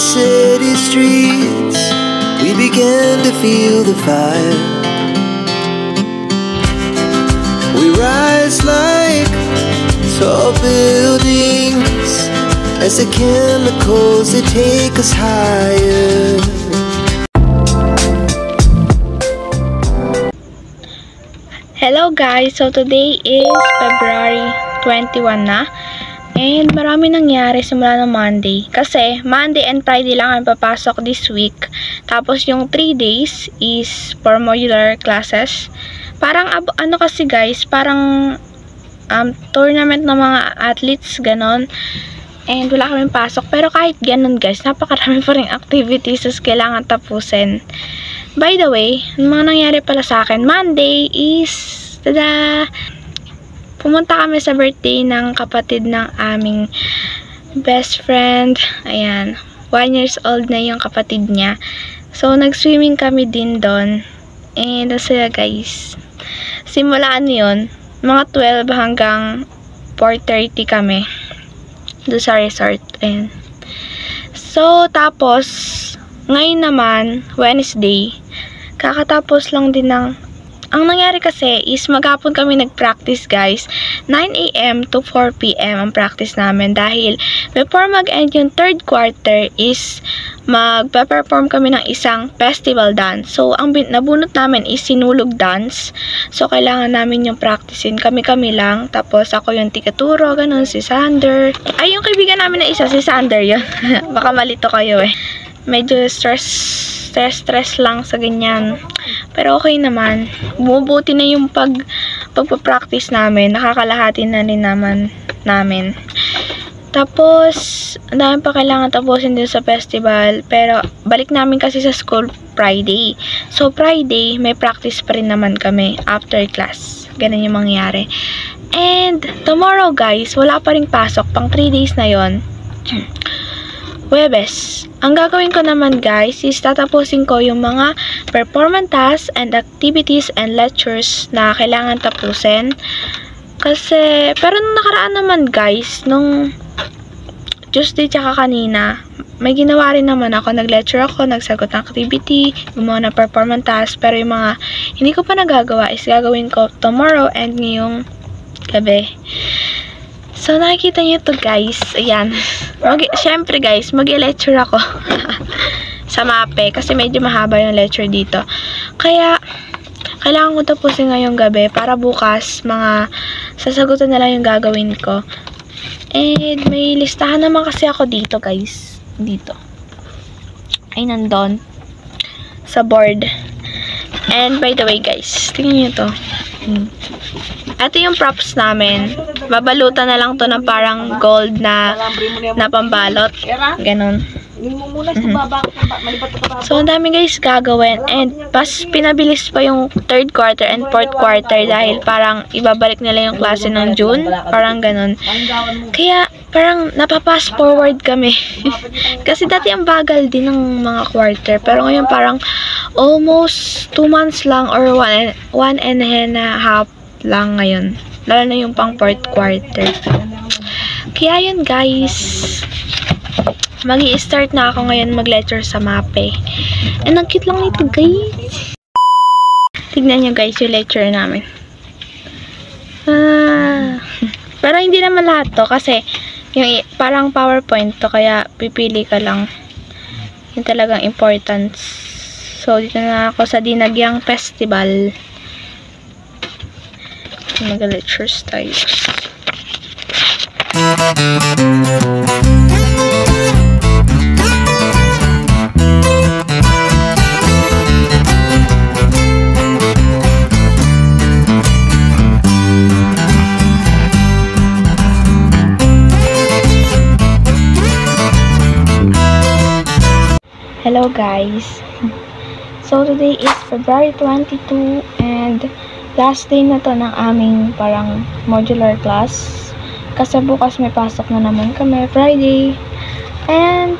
city streets, we began to feel the fire. We rise like tall buildings as the chemicals they take us higher. Hello guys! So today is February 21 na. And marami nangyari simula ng Monday. Kasi Monday and Friday lang ang papasok this week. Tapos yung 3 days is for modular classes. Parang ano kasi guys, parang tournament ng mga athletes, ganon. And wala kaming pasok. Pero kahit ganon guys, napakarami pa rin activities na kailangan tapusin. By the way, ang mga nangyari pala sa akin, Monday is, tada! Pumunta kami sa birthday ng kapatid ng aming best friend. Ayan, 1 years old na yung kapatid niya. So, nag-swimming kami din doon. And, masaya guys. Simulaan yun, mga 12 hanggang 4:30 kami. Doon sa resort. Ayan. So, tapos, ngayon naman, Wednesday, kakatapos lang din ng ang nangyari kasi is maghapon kami nag-practice guys. 9 AM to 4 PM ang practice namin dahil before mag-end yung third quarter is magpe-perform kami ng isang festival dance. So, ang nabunot namin is sinulog dance. So, kailangan namin yung practicein. Kami-kami lang. Tapos, ako yung tikaturo, ganun, si Sander. Ay, yung kaibigan namin na isa, si Sander yun. Baka malito kayo eh. Medyo stress lang sa ganyan. Pero okay naman. Bumubuti na yung pagpa-practice namin. Nakakalahati na rin namin. Tapos, ang dami pa kailangan tapusin din sa festival. Pero, balik namin kasi sa school Friday. So, Friday, may practice pa rin naman kami after class. Ganun yung mangyari. And, tomorrow guys, wala pa rin pasok. Pang 3 days na yon. Huwebes. Ang gagawin ko naman guys is tatapusin ko yung mga performance tasks and activities and lectures na kailangan tapusin. Kasi, pero nung nakaraan naman guys, nung Tuesday tsaka kanina, may ginawa rin naman ako. Nag-lecture ako, nagsagot ng activity, gumawa ng performance task. Pero yung mga hindi ko pa nagagawa is gagawin ko tomorrow and ngayong gabi. So, nakikita niyo to guys. Ayan. Siyempre guys, mag-lecture ako. Sa MAPE. Kasi medyo mahaba yung lecture dito. Kaya, kailangan ko tapusin ngayong gabi. Para bukas, mga sasagutan na lang yung gagawin ko. And, may listahan naman kasi ako dito guys. Dito. Ay, nandun. Sa board. And, by the way guys, tingnan niyo to. Ito yung props namin. Babalutan na lang to na parang gold na pambalot. Ganon. So, ang dami guys gagawin. And, pinabilis pa yung third quarter and fourth quarter dahil parang ibabalik nila yung klase ng June. Parang ganon. Kaya, parang napapass forward kami. Kasi dati ang bagal din ng mga quarter. Pero ngayon parang almost 2 months lang or 1 and a half lang ngayon. Lalo na yung pang fourth quarter. Kaya yun guys. Magi-start na ako ngayon mag-lecture sa MAPE. And ang cute lang nito guys. Tignan nyo guys yung lecture namin. Pero hindi naman lahat to kasi yung parang PowerPoint to kaya pipili ka lang yung talagang importance. So dito na ako sa Dinagyang Festival. Mag-lectures tayo. Hello guys. So today is February 22 and last day na to ng aming parang modular class. Kasi bukas may pasok na naman kami, Friday. And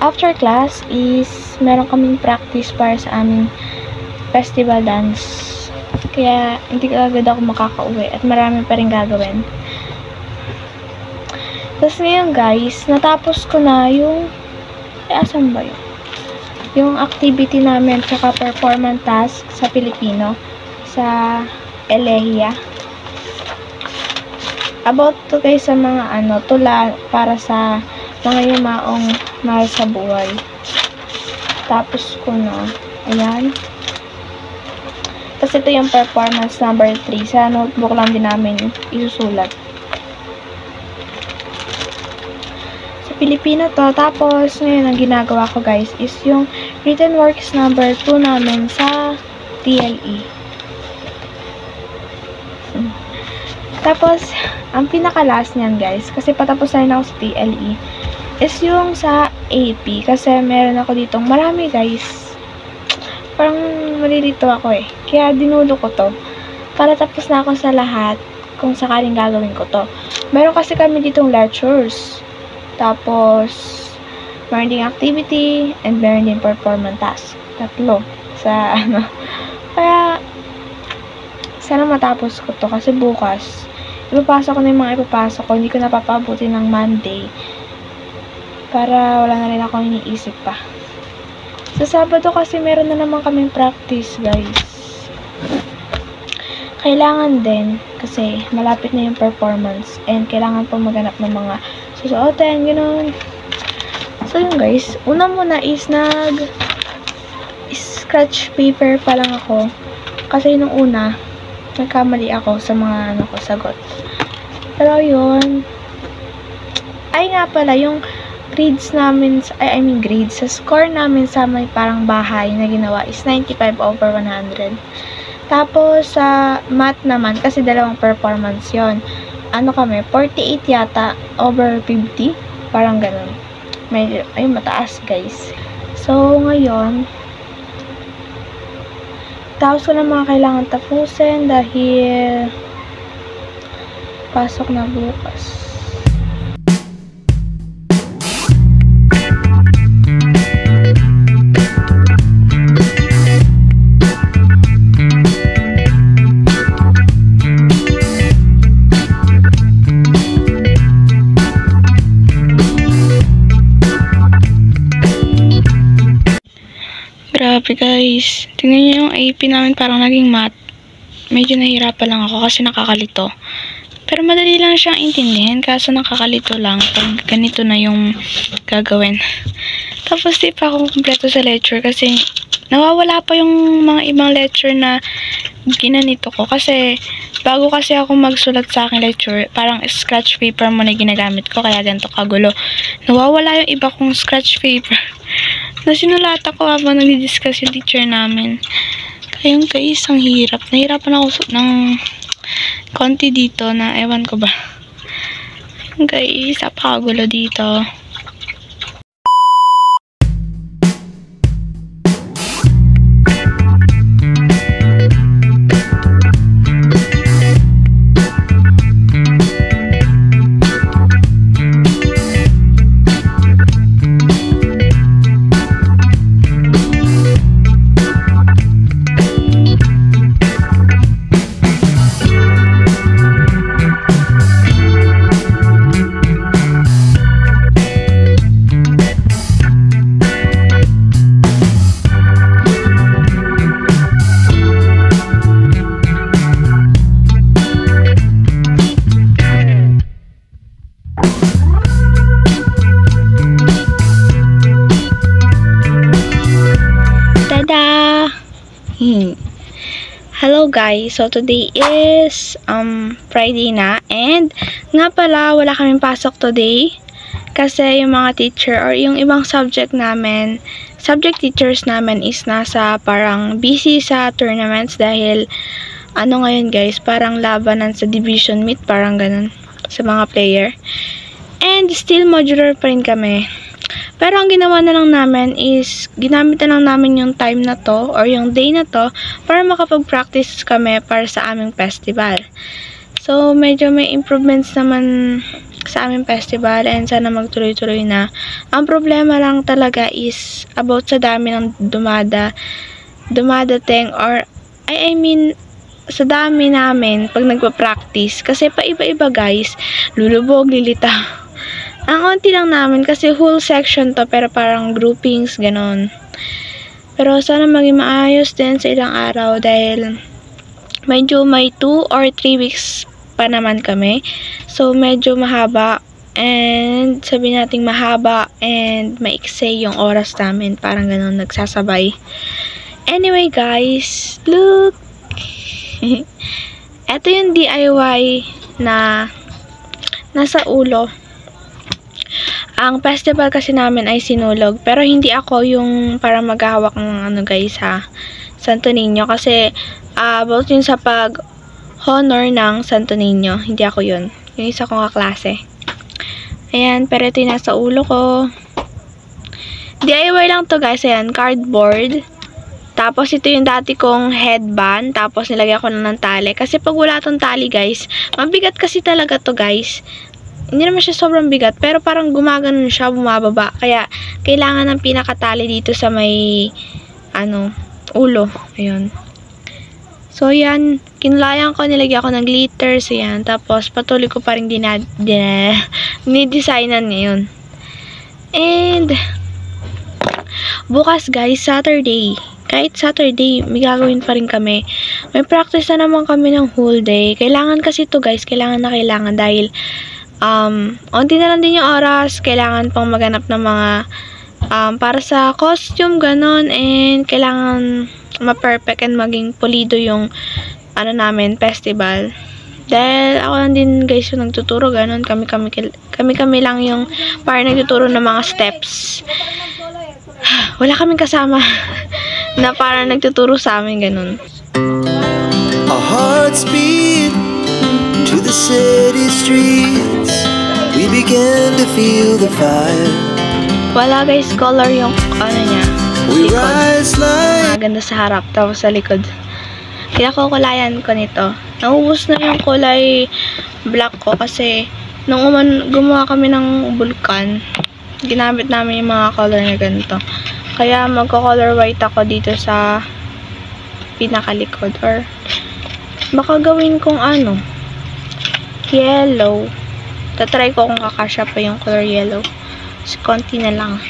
after class is meron kaming practice para sa aming festival dance. Kaya hindi agad ako makakauwi at marami pa rin gagawin. Tapos ngayon guys, natapos ko na yung asan ba yun? Yung activity namin tsaka performance task sa Pilipino sa Elehia. About to guys sa mga tula para sa mga yumaong mahal sa buhay. Tapos ko na. Ayan. Tapos ito yung performance number 3. Sa notebook lang din namin isusulat. Pilipino to. Tapos, ngayon, ang ginagawa ko, guys, is yung written works number 2 namin sa TLE. Tapos, ang pinaka-last niyan, guys, kasi patapos na rin ako sa TLE, is yung sa AP. Kasi meron ako ditong marami, guys. Parang malilito ako eh. Kaya dinulo ko to. Para tapos na ako sa lahat kung sakaling gagawin ko to. Meron kasi kami ditong lectures. Tapos, meron ding activity, and meron din performance task. 3 sa Kaya, sana matapos ko to. Kasi bukas, ipapasok ko na yung mga ipapasok ko. Hindi ko napapabuti ng Monday. Para wala na rin ako iniisip pa. Sa Sabado kasi meron na naman kaming practice, guys. Kailangan din, kasi malapit na yung performance. And kailangan pa maganap ng mga susuotin, gano'n. So, yun guys. Una muna is scratch paper pa lang ako. Kasi nung una, nagkamali ako sa mga sagot. Pero yun. Ay nga pala, yung grades namin, grades, sa score namin sa may parang bahay na ginawa is 95/100. Tapos, sa math naman, kasi dalawang performance yon, kami, 48 yata over 50. Parang ganun. Ay, mataas, guys. So, ngayon, tapos ko na mga kailangan tapusin dahil pasok na bukas. Grabe guys, tingnan nyo yung AP namin, parang naging math. Medyo nahihirapan lang ako kasi nakakalito. Pero madali lang siyang intindihin, kaso nakakalito lang pag ganito na yung gagawin. Tapos di pa ako kumpleto sa lecture kasi nawawala pa yung mga ibang lecture na ginanito ko. Kasi bago kasi ako magsulat sa aking lecture, parang scratch paper mo na ginagamit ko, kaya ganito kagulo. Nawawala yung iba kong scratch paper na sinulatan ko habang nagdi-discuss yung teacher namin. Kaya yung guys, ang hirap. Nahirapan ako ng konti dito na ewan ko ba. Guys, apakagulo dito. Hello guys, so today is Friday na, and nga pala wala kaming pasok today kasi yung mga teacher or yung ibang subject teachers namin is nasa parang busy sa tournaments dahil ngayon guys, parang labanan sa division meet, parang ganun sa mga player, and still modular pa rin kami. Pero ang ginawa na lang namin is, ginamit na lang namin yung time na to, or yung day na to, para makapag-practice kami para sa aming festival. So, medyo may improvements naman sa aming festival, and sana magtuloy-tuloy na. Ang problema lang talaga is, about sa dami ng dumadating, or, sa dami namin, pag nagpa-practice. Kasi pa iba-iba guys, lulubog, lilitaw. Ang onti lang namin kasi whole section to, pero parang groupings, ganon. Pero sana maging maayos din sa ilang araw dahil medyo may 2 or 3 weeks pa naman kami. So, medyo mahaba and sabi nating mahaba and maikse yung oras namin. Parang ganon, nagsasabay. Anyway guys, look! Ito yung DIY na nasa ulo. Ang festival kasi namin ay sinulog. Pero hindi ako yung para maghahawak ng ano guys ha. Santo Niño. Kasi about yun sa pag-honor ng Santo Niño. Hindi ako yun. Yung isa kong kaklase. Ayan. Pero ito yung nasa ulo ko. DIY lang to guys. Ayan. Cardboard. Tapos ito yung dati kong headband. Tapos nilagyan ko na ng tali. Kasi pag wala tong tali guys. Mabigat kasi talaga to guys. Hindi naman siya sobrang bigat, pero parang gumaganon siya, bumababa. Kaya, kailangan ng pinakatali dito sa may, ulo. Ayun. So, yan. Kinulayan ko, nilagyan ko ng glitters. Ayan. Tapos, patuloy ko pa rin dinidesignan ngayon. And, bukas guys, Saturday. Kahit Saturday, may gagawin pa rin kami. May practice na naman kami ng whole day. Kailangan kasi to guys, kailangan dahil onti na lang din yung oras, kailangan pang maganap ng mga para sa costume, ganon, and kailangan ma-perfect and maging pulido yung namin, festival. Dahil ako lang din guys yung nagtuturo, ganon, kami lang yung para nagtuturo ng mga steps. Wala kaming kasama na para nagtuturo sa amin, ganon. Our hearts beat to the city streets. We began to feel the fire. Wala guys, color yung niya. We rise like Maganda sa harap, tapos sa likod. Kaya kukulayan ko nito. Naubos na yung kulay black ko kasi nung gumawa kami ng bulkan, ginamit namin yung mga color na ganito. Kaya magko-color white ako dito sa pinakalikod, or baka gawin kong yellow. Tatry ko kung kakasya pa yung color yellow. So, konti na lang.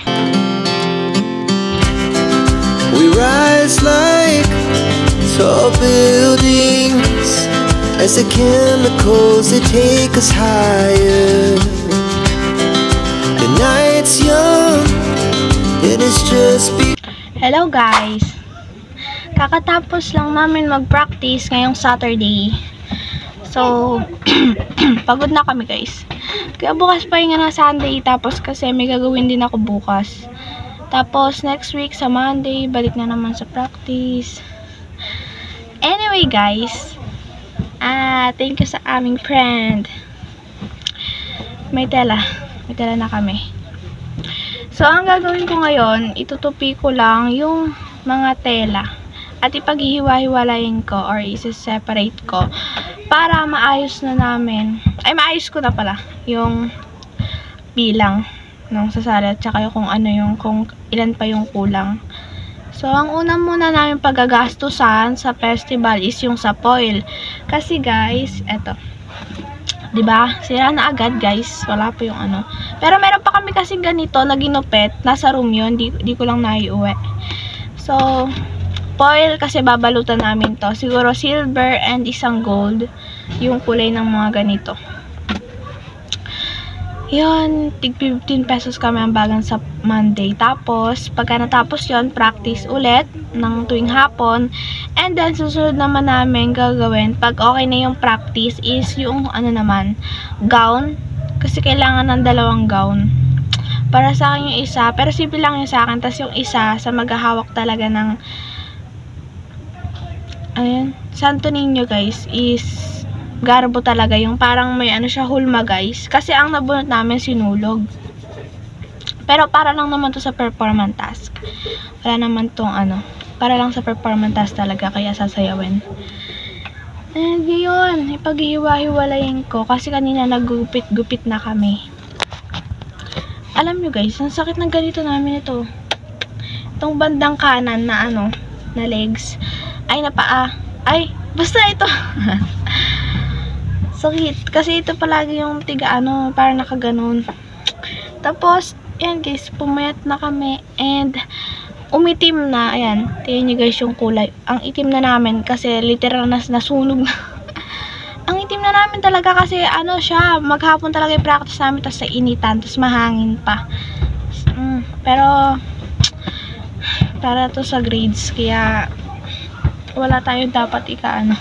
we rise like tall buildings as the chemicals they take us higher. The night's young and it's just Hello guys! Kakatapos lang namin mag-practice ngayong Saturday. So, pagod na kami guys. Kaya bukas pa yung Sunday. Tapos kasi may gagawin din ako bukas. Tapos next week sa Monday, balik na naman sa practice. Anyway guys, thank you sa aming friend. May tela na kami. So, ang gagawin ko ngayon, itutupi ko lang yung mga tela. At ipaghihiwa-hiwalayin ko or isa-separate ko para maayos na namin. Ay, maayos ko na pala yung bilang ng sasali at saka yung kung ilan pa yung kulang. So, ang una muna namin paggagastusan sa festival is yung sa foil. Kasi guys, eto. 'Di ba? Sira na agad, guys. Wala pa yung Pero meron pa kami kasi ganito na ginupit. Nasa room yun. Di ko lang naiuwi. So, foil kasi babalutan namin to. Siguro silver and isang gold yung kulay ng mga ganito. Yun, tig 15 pesos kami ang bagang sa Monday. Tapos, pagka natapos yun, practice ulit ng tuwing hapon. And then, susunod naman namin gagawin, pag okay na yung practice, is yung gown. Kasi kailangan ng 2 gown. Para sa akin yung isa, pero simple lang yung sa akin. Tapos yung isa, sa maghahawak talaga ng Santo Niño guys, is garbo talaga, yung parang may siya, hulma guys. Kasi ang nabunot namin sinulog. Pero para lang naman to sa performance task. Wala naman tong para lang sa performance task talaga, kaya sasayawin. And yun, ipag-ihiwa-hiwalayin ko kasi kanina naggupit-gupit na kami. Alam nyo guys, ang sakit ng ganito namin ito. Itong bandang kanan na na legs. Ay, na paa. Ay, basta ito. Sakit. Kasi ito palagi yung tiga parang nakaganon. Tapos, ayan guys, pumayat na kami. And, umitim na. Ayan, tingnan nyo guys yung kulay. Ang itim na namin kasi literal na nasunog na. Ang itim na namin talaga kasi ano siya, maghapon talaga yung practice namin, tapos sa initan, tapos mahangin pa. Pero para to sa grades, kaya wala tayong dapat ikaano.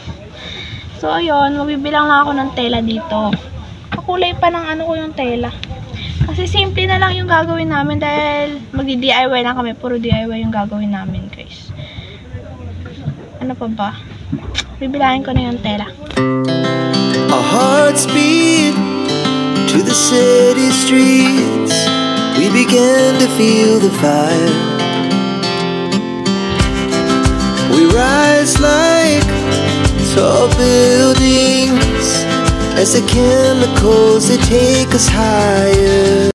So ayun, magbibilang lang ako ng tela dito. Kakulay pa ng ano ko yung tela. Kasi simple na lang yung gagawin namin dahil magdi-DIY lang kami, puro DIY yung gagawin namin guys. Ano pa ba? Bibilangin ko na yung tela. Our hearts beat to the city streets. We began to feel the fire. We rise like tall buildings as the chemicals, they take us higher.